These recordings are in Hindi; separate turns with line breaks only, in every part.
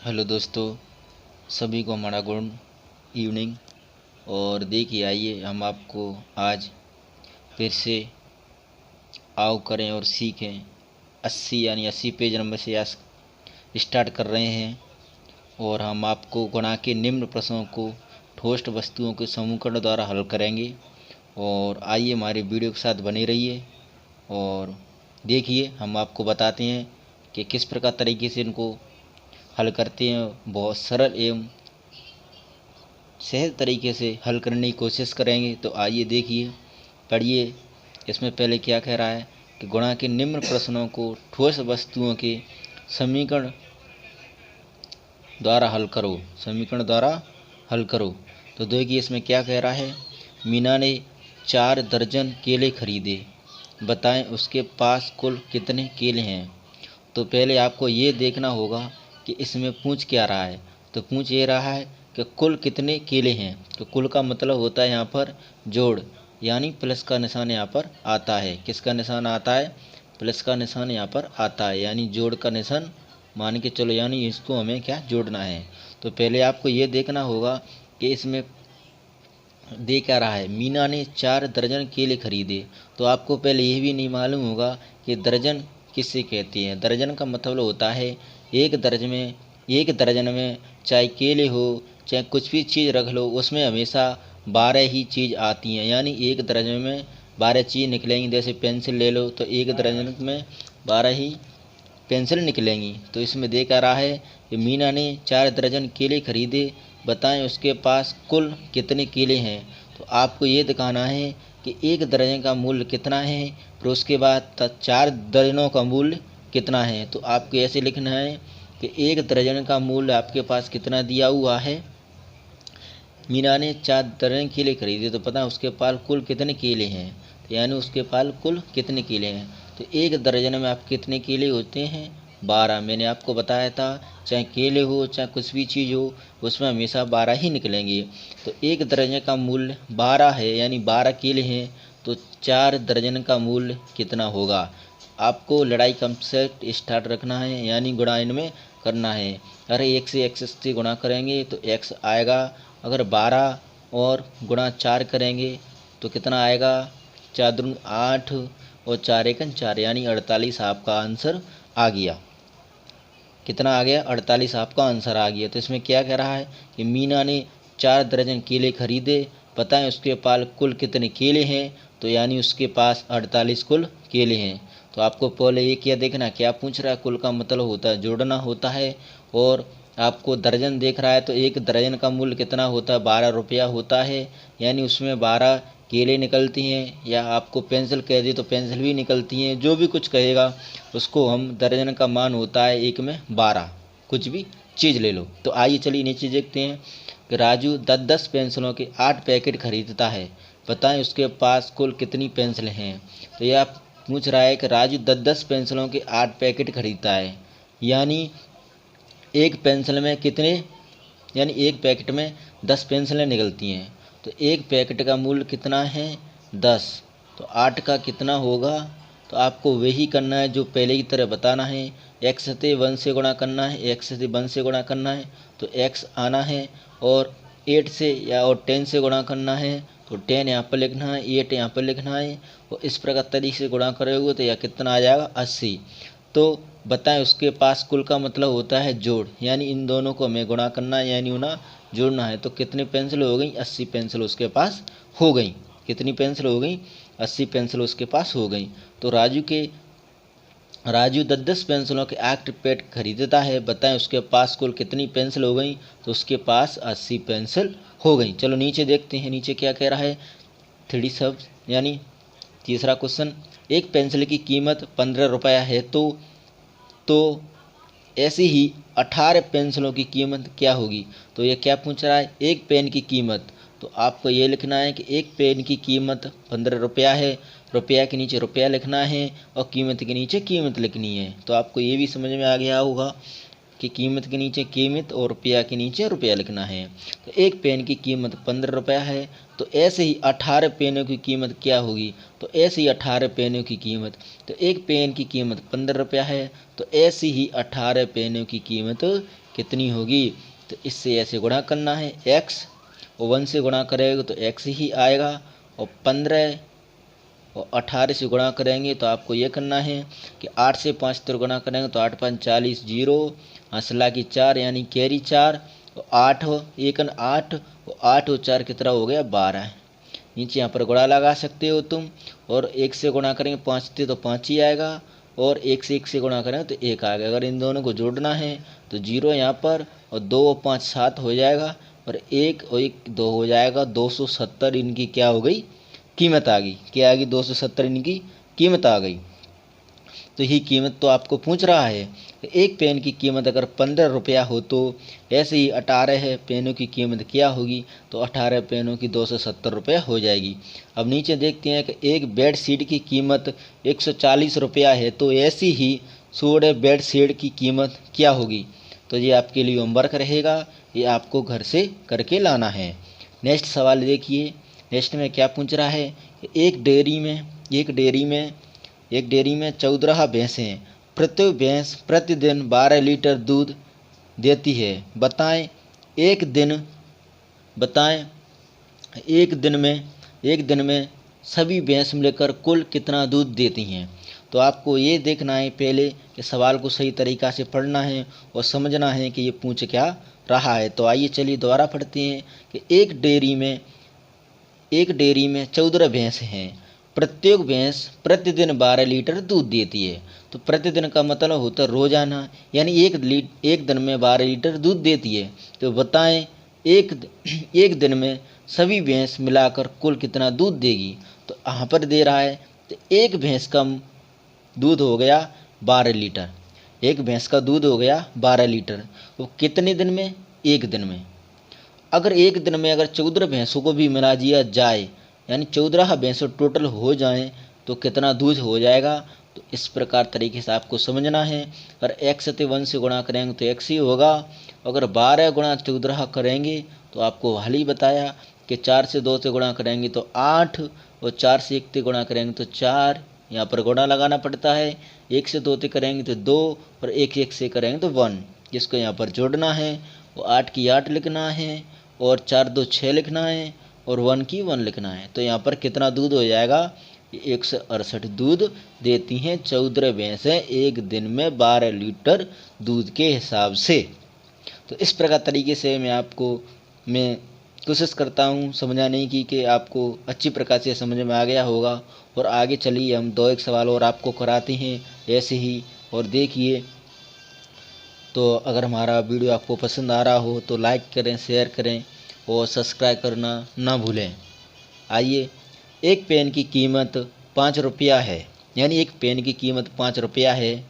हेलो दोस्तों, सभी को हमारा गुड इवनिंग। और देखिए, आइए हम आपको आज फिर से आओ करें और सीखें 80 पेज नंबर से आज स्टार्ट कर रहे हैं। और हम आपको गुणा के निम्न प्रश्नों को ठोस वस्तुओं के समूहीकरण द्वारा हल करेंगे। और आइए हमारे वीडियो के साथ बने रहिए और देखिए हम आपको बताते हैं कि किस प्रकार तरीके से इनको हल करते हैं। बहुत सरल एवं सहज तरीके से हल करने की कोशिश करेंगे। तो आइए देखिए, पढ़िए। इसमें पहले क्या कह रहा है कि गुणा के निम्न प्रश्नों को ठोस वस्तुओं के समीकरण द्वारा हल करो। समीकरण द्वारा हल करो। तो देखिए इसमें क्या कह रहा है। मीना ने 4 दर्जन केले खरीदे, बताएं उसके पास कुल कितने केले हैं। तो पहले आपको ये देखना होगा कि इसमें पूछ क्या रहा है। तो पूछ ये रहा है कि कुल कितने केले हैं। तो कुल का मतलब होता है यहाँ पर जोड़, यानी प्लस का निशान यहाँ पर आता है। किसका निशान आता है? प्लस का निशान यहाँ पर आता है, यानी जोड़ का निशान मान के चलो, यानी इसको हमें क्या जोड़ना है। तो पहले आपको ये देखना होगा कि इसमें दे क्या रहा है। मीना ने 4 दर्जन केले खरीदे। तो आपको पहले ये भी नहीं मालूम होगा कि दर्जन किससे कहते हैं। दर्जन का मतलब होता है एक दर्जन में चाहे केले हो चाहे कुछ भी चीज़ रख लो, उसमें हमेशा 12 ही चीज़ आती हैं। यानी एक दर्जन में 12 चीज़ निकलेंगी। जैसे पेंसिल ले लो तो एक दर्जन में 12 ही पेंसिल निकलेंगी। तो इसमें देख आ रहा है कि मीना ने 4 दर्जन केले खरीदे, बताएं उसके पास कुल कितने केले हैं। तो आपको ये दिखाना है कि एक दर्जन का मूल्य कितना है, फिर उसके बाद 4 दर्जनों का मूल्य कितना है। तो आपको ऐसे लिखना है कि एक दर्जन का मूल्य आपके पास कितना दिया हुआ है। मीना ने 4 दर्जन केले खरीदे, तो पता है उसके पास कुल कितने केले हैं। तो यानी उसके पास कुल कितने केले हैं। तो एक दर्जन में आप कितने केले होते हैं? 12। मैंने आपको बताया था चाहे केले हो चाहे कुछ भी चीज़ हो, उसमें हमेशा 12 ही निकलेंगे। तो एक दर्जन का मूल्य 12 है, यानी 12 केले हैं। तो 4 दर्जन का मूल्य कितना होगा। आपको लड़ाई कंसेप्ट स्टार्ट रखना है, यानी गुणा इनमें करना है। अरे एक से x से गुणा करेंगे तो x आएगा। अगर 12 और गुणा 4 करेंगे तो कितना आएगा? 4 दूनी 8 और 4 एकम 4, यानी 48 आपका आंसर आ गया। कितना आ गया? 48 आपका आंसर आ गया। तो इसमें क्या कह रहा है कि मीना ने 4 दर्जन केले खरीदे, बताएं उसके पास कुल कितने केले हैं। तो यानी उसके पास 48 कुल केले हैं। तो आपको पहले ये क्या देखना, क्या पूछ रहा है। कुल का मतलब होता है जोड़ना होता है। और आपको दर्जन देख रहा है तो एक दर्जन का मूल्य कितना होता है? 12 रुपया होता है। यानी उसमें 12 केले निकलती हैं, या आपको पेंसिल कह दे तो पेंसिल भी निकलती हैं। जो भी कुछ कहेगा उसको हम, दर्जन का मान होता है एक में 12, कुछ भी चीज़ ले लो। तो आइए चलिए नीचे देखते हैं कि राजू 10-10 पेंसिलों के 8 पैकेट खरीदता है, बताएं उसके पास कुल कितनी पेंसिल हैं। तो यह पूछ रहा है कि राजू 10-10 पेंसिलों के 8 पैकेट खरीदता है, यानी एक पेंसिल में कितने, यानी एक पैकेट में 10 पेंसिलें निकलती हैं। तो एक पैकेट का मूल्य कितना है? 10। तो 8 का कितना होगा? तो आपको वही करना है जो पहले की तरह बताना है। x से 1 से गुणा करना है, x से 1 से गुणा करना है तो x आना है। और 8 से या और 10 से गुणा करना है तो 10 यहाँ पर लिखना है, 8 यहाँ पर लिखना है। और इस प्रकार तरीके से गुणा करोगे तो यह कितना आ जाएगा? 80। तो बताएं उसके पास कुल का मतलब होता है जोड़, यानी इन दोनों को हमें गुणा करना है, यानी उन्हें जोड़ना है। तो कितनी पेंसिल हो गई? 80 पेंसिल उसके पास हो गई। कितनी पेंसिल हो गई? 80 पेंसिल उसके पास हो गई। तो राजू 10-10 पेंसिलों के 8 पैकेट खरीदता है, बताएं उसके पास कुल कितनी पेंसिल हो गई। तो उसके पास 80 पेंसिल हो गई। चलो नीचे देखते हैं, नीचे क्या कह रहा है। 3D सब, यानी तीसरा क्वेश्चन। एक पेंसिल की कीमत 15 रुपया है, तो ऐसी ही 18 पेंसिलों की कीमत क्या होगी। तो ये क्या पूछ रहा है? एक पेन की कीमत। तो आपको ये लिखना है कि एक पेन की कीमत 15 रुपया है, रुपया के नीचे रुपया लिखना है और कीमत के नीचे कीमत लिखनी है। तो आपको ये भी समझ में आ गया होगा कि कीमत के नीचे कीमत और रुपया के नीचे रुपया लिखना है। तो एक पेन की कीमत 15 रुपया है, तो ऐसे ही 18 पेनों की कीमत क्या होगी, तो ऐसे ही 18 पेनों की कीमत, तो एक पेन की कीमत 15 रुपया है, तो ऐसी ही 18 पेनों की कीमत कितनी होगी। तो इससे ऐसे गुणा करना है, x और 1 से गुणा करेगा तो x ही आएगा, और 15 और 18 से गुणा करेंगे तो आपको ये करना है कि 8 से 5 गुणा करेंगे तो 8 5 40, 0 हंसला की 4 यानी कैरी 4, और 8 1 8 और 8 और 4 कितना हो गया 12। नीचे यहाँ पर गुणा लगा सकते हो तुम, और 1 से गुणा करेंगे 5 से तो 5 ही आएगा, और 1 से गुणा करेंगे तो 1 आएगा। अगर इन दोनों को जोड़ना है तो 0 यहाँ पर, और 2 और 5 7 हो जाएगा, और 1 और 1 2 हो जाएगा। 270 इनकी क्या हो गई, कीमत आ गई। क्या आ गई, 270 इनकी कीमत आ गई। तो यही कीमत तो आपको पूछ रहा है। एक पेन की कीमत अगर 15 रुपया हो तो ऐसे ही 18 पेनों की कीमत क्या होगी, तो 18 पेनों की 270 रुपया हो जाएगी। अब नीचे देखते हैं कि एक बेड शीट की कीमत 140 रुपया है, तो ऐसी ही 16 बेड शीट की कीमत क्या होगी। तो ये आपके लिए होमवर्क रहेगा, ये आपको घर से करके लाना है। नेक्स्ट सवाल देखिए, नेक्स्ट में क्या पूछ रहा है, एक डेयरी में 14 भैंसें हैं, प्रत्येक भैंस प्रतिदिन 12 लीटर दूध देती है। बताएं एक दिन में सभी भैंस मिलकर कुल कितना दूध देती हैं। तो आपको ये देखना है पहले कि सवाल को सही तरीक़ा से पढ़ना है और समझना है कि ये पूछ क्या रहा है। तो आइए चलिए दोबारा पढ़ते हैं कि एक डेयरी में 14 भैंस हैं, प्रत्येक भैंस प्रतिदिन 12 लीटर दूध देती है। तो प्रतिदिन का मतलब होता है रोजाना, यानी एक दिन में 12 लीटर दूध देती है। तो बताएं एक दिन में सभी भैंस मिलाकर कुल कितना दूध देगी। तो यहाँ पर दे रहा है तो एक भैंस का दूध हो गया 12 लीटर, एक भैंस का दूध हो गया 12 लीटर। वो कितने दिन में, एक दिन में। अगर एक दिन में अगर 14 भैंसों को भी मिला दिया जाए, यानी 14 भैंसों टोटल हो जाएं, तो कितना दूध हो जाएगा। तो इस प्रकार तरीके से आपको समझना है। अगर x से 1 से गुणा करेंगे तो x ही होगा। अगर 12 गुणा 14 करेंगे तो आपको हाल ही बताया कि 4 से 2 से गुणा करेंगे तो 8, और 4 से 1 से गुणा करेंगे तो 4, यहाँ पर गुणा लगाना पड़ता है। 1 से 2 से करेंगे तो 2, और 1 से करेंगे तो 1, जिसको यहाँ पर जोड़ना है। वो 8 की 8 लिखना है, और 4 2 6 लिखना है, और 1 की 1 लिखना है। तो यहाँ पर कितना दूध हो जाएगा, 168 दूध देती हैं 14 भैंसें एक दिन में 12 लीटर दूध के हिसाब से। तो इस प्रकार तरीके से मैं कोशिश करता हूँ समझाने की कि आपको अच्छी प्रकार से समझ में आ गया होगा। और आगे चलिए हम 2 एक सवाल और आपको कराते हैं ऐसे ही। और देखिए, तो अगर हमारा वीडियो आपको पसंद आ रहा हो तो लाइक करें, शेयर करें और सब्सक्राइब करना ना भूलें। आइए, एक पेन की कीमत 5 रुपया है, यानी एक पेन की कीमत 5 रुपया है।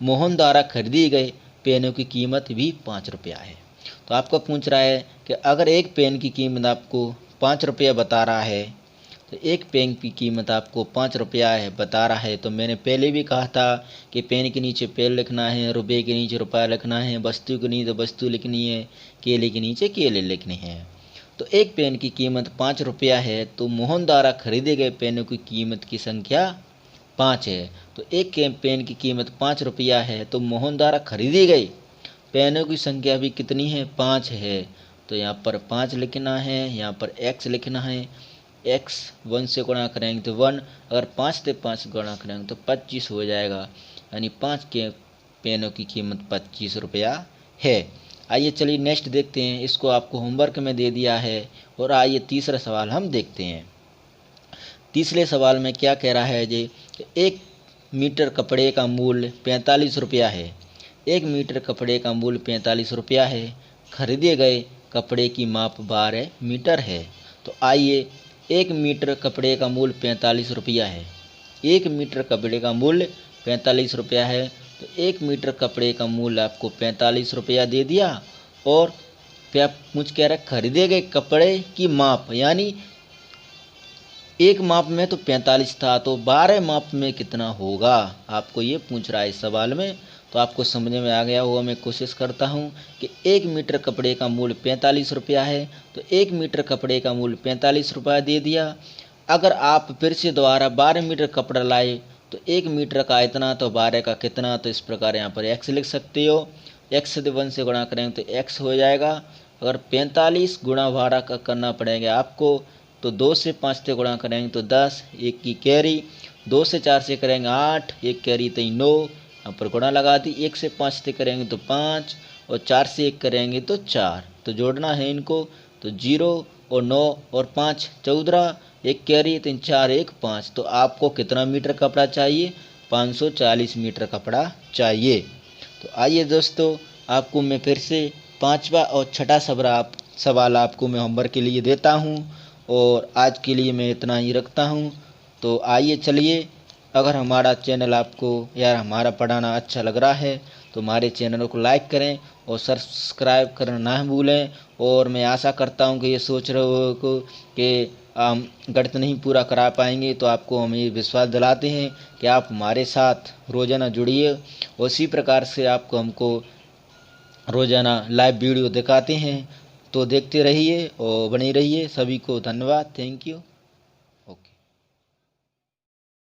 मोहन द्वारा खरीदी गई पेनों की कीमत भी 5 रुपया है। तो आपको पूछ रहा है कि अगर एक पेन की कीमत आपको 5 रुपया बता रहा है, तो एक पेन की कीमत आपको 5 रुपया है बता रहा है, तो मैंने पहले भी कहा था कि पेन के नीचे पेन लिखना है, रुपये के नीचे रुपया लिखना है, वस्तु के नीचे वस्तु लिखनी है, केले के नीचे केले लिखने हैं। तो एक पेन की कीमत 5 रुपया है, तो मोहन द्वारा खरीदे गए पेनों की कीमत की संख्या 5 है। तो एक पेन की कीमत 5 रुपया है, तो मोहन द्वारा खरीदी गई पेनों की संख्या भी कितनी है, 5 है। तो यहाँ पर 5 लिखना है, यहाँ पर x लिखना है। x 1 से गुणा करेंगे तो 1, अगर 5 से 5 गुणा करेंगे तो 25 हो जाएगा, यानी 5 के पेनों की कीमत 25 रुपया है। आइए चलिए नेक्स्ट देखते हैं, इसको आपको होमवर्क में दे दिया है। और आइए तीसरा सवाल हम देखते हैं। तीसरे सवाल में क्या कह रहा है जी, 1 मीटर कपड़े का मूल्य 45 रुपया है। 1 मीटर कपड़े का मूल्य 45 रुपया है। खरीदे गए कपड़े की माप 12 मीटर है। तो आइए, 1 मीटर कपड़े का मूल्य 45 रुपया है। 1 मीटर कपड़े का मूल्य 45 रुपया है। तो 1 मीटर कपड़े का मूल्य आपको 45 रुपया दे दिया। और मुझ कह रहा है खरीदे गए कपड़े की माप, यानी एक माप में तो 45 था, तो 12 माप में कितना होगा, आपको ये पूछ रहा है इस सवाल में। तो आपको समझ में आ गया होगा। मैं कोशिश करता हूँ कि 1 मीटर कपड़े का मूल्य 45 रुपया है, तो 1 मीटर कपड़े का मूल्य 45 रुपया दे दिया। अगर आप फिर से दोबारा 12 मीटर कपड़ा लाए तो 1 मीटर का इतना तो 12 का कितना, तो इस प्रकार यहाँ पर x लिख सकते हो। x से 1 से गुणा करेंगे तो x हो जाएगा। अगर 45 गुणा 12 का करना पड़ेगा आपको, तो 2 से 5 से गुणा करेंगे तो 10, 1 की कैरी, 2 से 4 से करेंगे 8, 1 कैरी तो 9, यहाँ पर गुणा लगा दी। 1 से 5 से करेंगे तो 5 और 4 से 1 करेंगे तो 4, तो जोड़ना है इनको। तो 0 और 9 और 5 14, 1 कैरी 3 4 1 5। तो आपको कितना मीटर कपड़ा चाहिए? 540 मीटर कपड़ा चाहिए। तो आइए दोस्तों, आपको मैं फिर से 5वां और 6ठा सवाल आपको मैं होमवर्क के लिए देता हूँ, और आज के लिए मैं इतना ही रखता हूँ। तो आइए चलिए, अगर हमारा चैनल आपको या हमारा पढ़ाना अच्छा लग रहा है तो हमारे चैनल को लाइक करें और सब्सक्राइब करना ना भूलें। और मैं आशा करता हूँ कि ये सोच रहे हो कि हम गणित नहीं पूरा करा पाएंगे, तो आपको हम ये विश्वास दिलाते हैं कि आप हमारे साथ रोज़ाना जुड़िए। उसी प्रकार से आपको हमको रोज़ाना लाइव वीडियो दिखाते हैं, तो देखते रहिए और बने रहिए। सभी को धन्यवाद, थैंक यू।